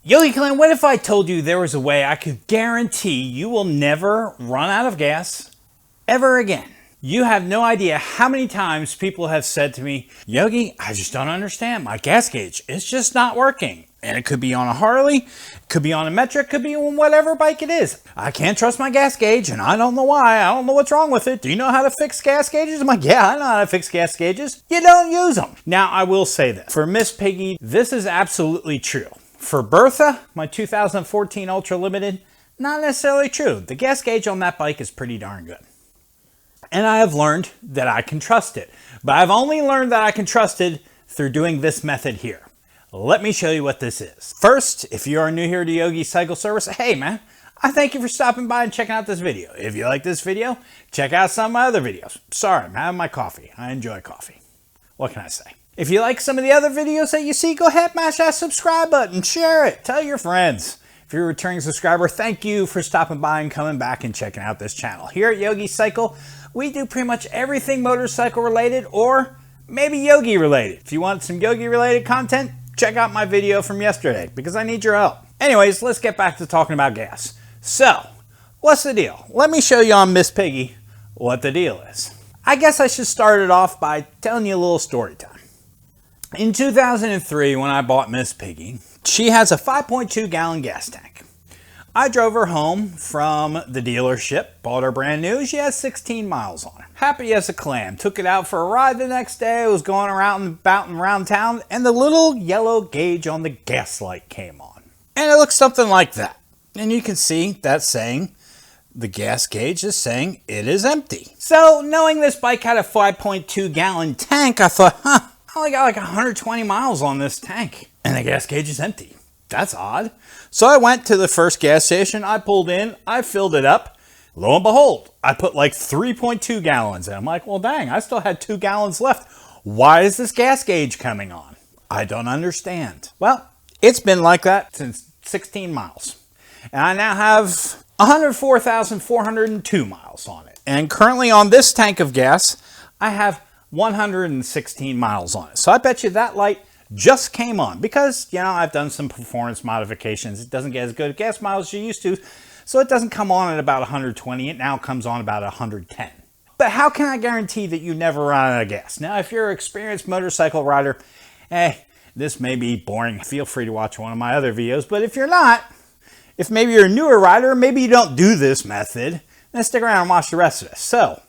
Yogi Clan, what if I told you there was a way I could guarantee you will never run out of gas ever again? You have no idea how many times people have said to me, Yogi, I just don't understand. My gas gauge, it's just not working. And it could be on a Harley, it could be on a metric, could be on whatever bike it is. I can't trust my gas gauge and I don't know why. I don't know what's wrong with it. Do you know how to fix gas gauges? I'm like, yeah, I know how to fix gas gauges. You don't use them. Now, I will say this. For Miss Piggy, this is absolutely true. For Bertha, my 2014 Ultra Limited, not necessarily true. The gas gauge on that bike is pretty darn good. And I have learned that I can trust it. But I've only learned that I can trust it through doing this method here. Let me show you what this is. First, if you are new here to Yogi Cycle Service, hey man, I thank you for stopping by and checking out this video. If you like this video, check out some of my other videos. Sorry, I'm having my coffee. I enjoy coffee. What can I say? If you like some of the other videos that you see, go ahead, mash that subscribe button, share it, tell your friends. If you're a returning subscriber, thank you for stopping by and coming back and checking out this channel. Here at Yogi Cycle, we do pretty much everything motorcycle related or maybe Yogi related. If you want some Yogi related content, check out my video from yesterday because I need your help. Anyways, let's get back to talking about gas. So, what's the deal? Let me show you on Miss Piggy what the deal is. I guess I should start it off by telling you a little story time. In 2003, when I bought Miss Piggy, she has a 5.2 gallon gas tank. I drove her home from the dealership, bought her brand new. She has 16 miles on it. Happy as a clam. Took it out for a ride the next day. It was going around town, and the little yellow gauge on the gas light came on. And it looks something like that. And you can see that saying, the gas gauge is saying it is empty. So knowing this bike had a 5.2 gallon tank, I thought, I only got like 120 miles on this tank, and the gas gauge is empty. That's odd. So I went to the first gas station, I pulled in, I filled it up. Lo and behold, I put like 3.2 gallons in. I'm like, well, dang, I still had 2 gallons left. Why is this gas gauge coming on? I don't understand. Well, it's been like that since 16 miles. And I now have 104,402 miles on it. And currently on this tank of gas, I have 116 miles on it. So I bet you that light just came on because, you know, I've done some performance modifications. It doesn't get as good gas mileage as you used to, so it doesn't come on at about 120. It now comes on about 110. But how can I guarantee that you never run out of gas? Now, if you're an experienced motorcycle rider, this may be boring. Feel free to watch one of my other videos. But if you're not, if maybe you're a newer rider, maybe you don't do this method, then stick around and watch the rest of this. So,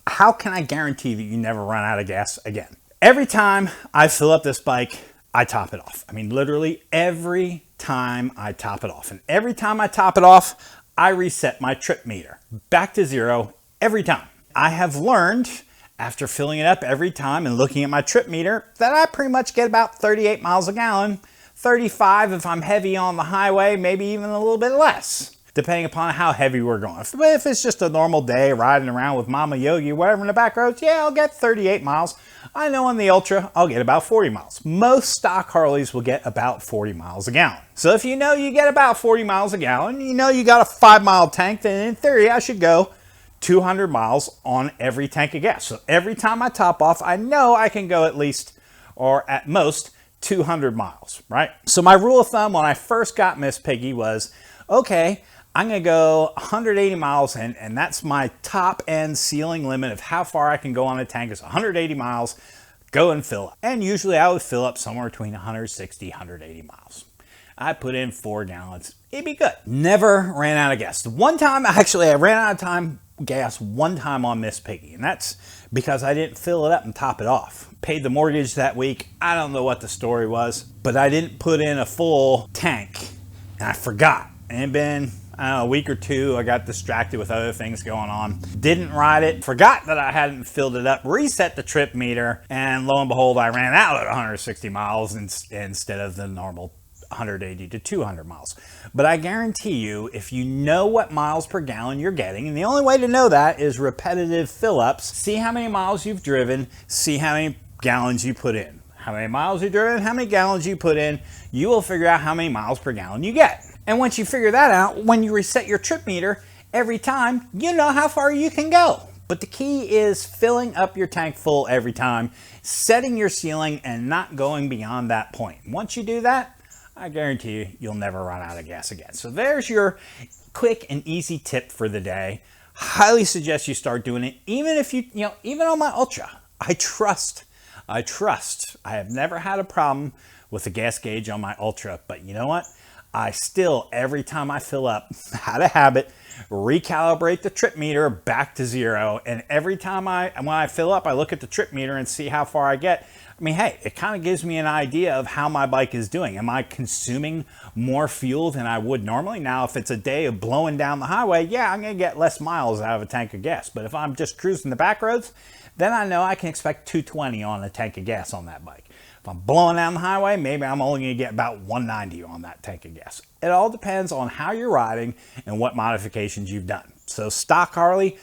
how can I guarantee that you never run out of gas again? Every time I fill up this bike, I top it off. I mean, literally every time I top it off. And every time I top it off, I reset my trip meter back to zero every time. I have learned after filling it up every time and looking at my trip meter that I pretty much get about 38 miles a gallon, 35 if I'm heavy on the highway, maybe even a little bit less, depending upon how heavy we're going. If it's just a normal day riding around with Mama Yogi, whatever in the back roads, yeah, I'll get 38 miles. I know on the Ultra, I'll get about 40 miles. Most stock Harleys will get about 40 miles a gallon. So if you know you get about 40 miles a gallon, you know you got a 5-mile tank, then in theory, I should go 200 miles on every tank of gas. So every time I top off, I know I can go at least, or at most, 200 miles, right? So my rule of thumb when I first got Miss Piggy was, okay, I'm gonna go 180 miles and that's my top end ceiling limit of how far I can go on a tank is 180 miles, go and fill up. And usually I would fill up somewhere between 160, 180 miles. I put in 4 gallons, it'd be good. Never ran out of gas. One time, actually I ran out of gas one time on Miss Piggy, and that's because I didn't fill it up and top it off. Paid the mortgage that week, I don't know what the story was, but I didn't put in a full tank and I forgot. And it'd been, I don't know, a week or two, I got distracted with other things going on. Didn't ride it, forgot that I hadn't filled it up, reset the trip meter, and lo and behold, I ran out at 160 miles instead of the normal 180 to 200 miles. But I guarantee you, if you know what miles per gallon you're getting, and the only way to know that is repetitive fill-ups, see how many miles you've driven, see how many gallons you put in. How many miles you've driven, how many gallons you put in, you will figure out how many miles per gallon you get. And once you figure that out, when you reset your trip meter every time, you know how far you can go. But the key is filling up your tank full every time, setting your ceiling and not going beyond that point. Once you do that, I guarantee you, you'll never run out of gas again. So there's your quick and easy tip for the day. Highly suggest you start doing it, even if even on my Ultra. I trust. I have never had a problem with the gas gauge on my Ultra, but you know what? I still, every time I fill up, out of habit, recalibrate the trip meter back to 0. And every time when I fill up, I look at the trip meter and see how far I get. I mean, hey, it kind of gives me an idea of how my bike is doing. Am I consuming more fuel than I would normally? Now, if it's a day of blowing down the highway, yeah, I'm going to get less miles out of a tank of gas. But if I'm just cruising the back roads, then I know I can expect 220 on a tank of gas on that bike. If I'm blowing down the highway, maybe I'm only going to get about 190 on that tank of gas. It all depends on how you're riding and what modifications you've done. So stock Harley,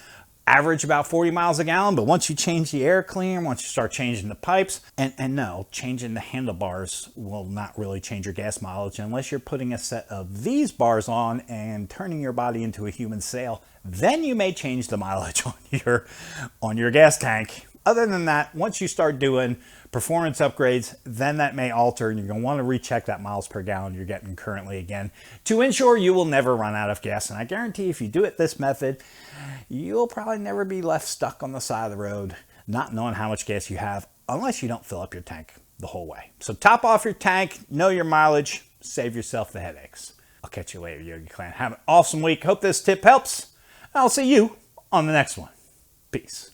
average about 40 miles a gallon, but once you change the air cleaner, once you start changing the pipes, and no, changing the handlebars will not really change your gas mileage unless you're putting a set of these bars on and turning your body into a human sail. Then you may change the mileage on your gas tank. Other than that, once you start doing performance upgrades, then that may alter, and you're going to want to recheck that miles per gallon you're getting currently again to ensure you will never run out of gas. And I guarantee if you do it this method, you'll probably never be left stuck on the side of the road not knowing how much gas you have unless you don't fill up your tank the whole way. So top off your tank, know your mileage, save yourself the headaches. I'll catch you later, Yogi Clan. Have an awesome week. Hope this tip helps. I'll see you on the next one. Peace.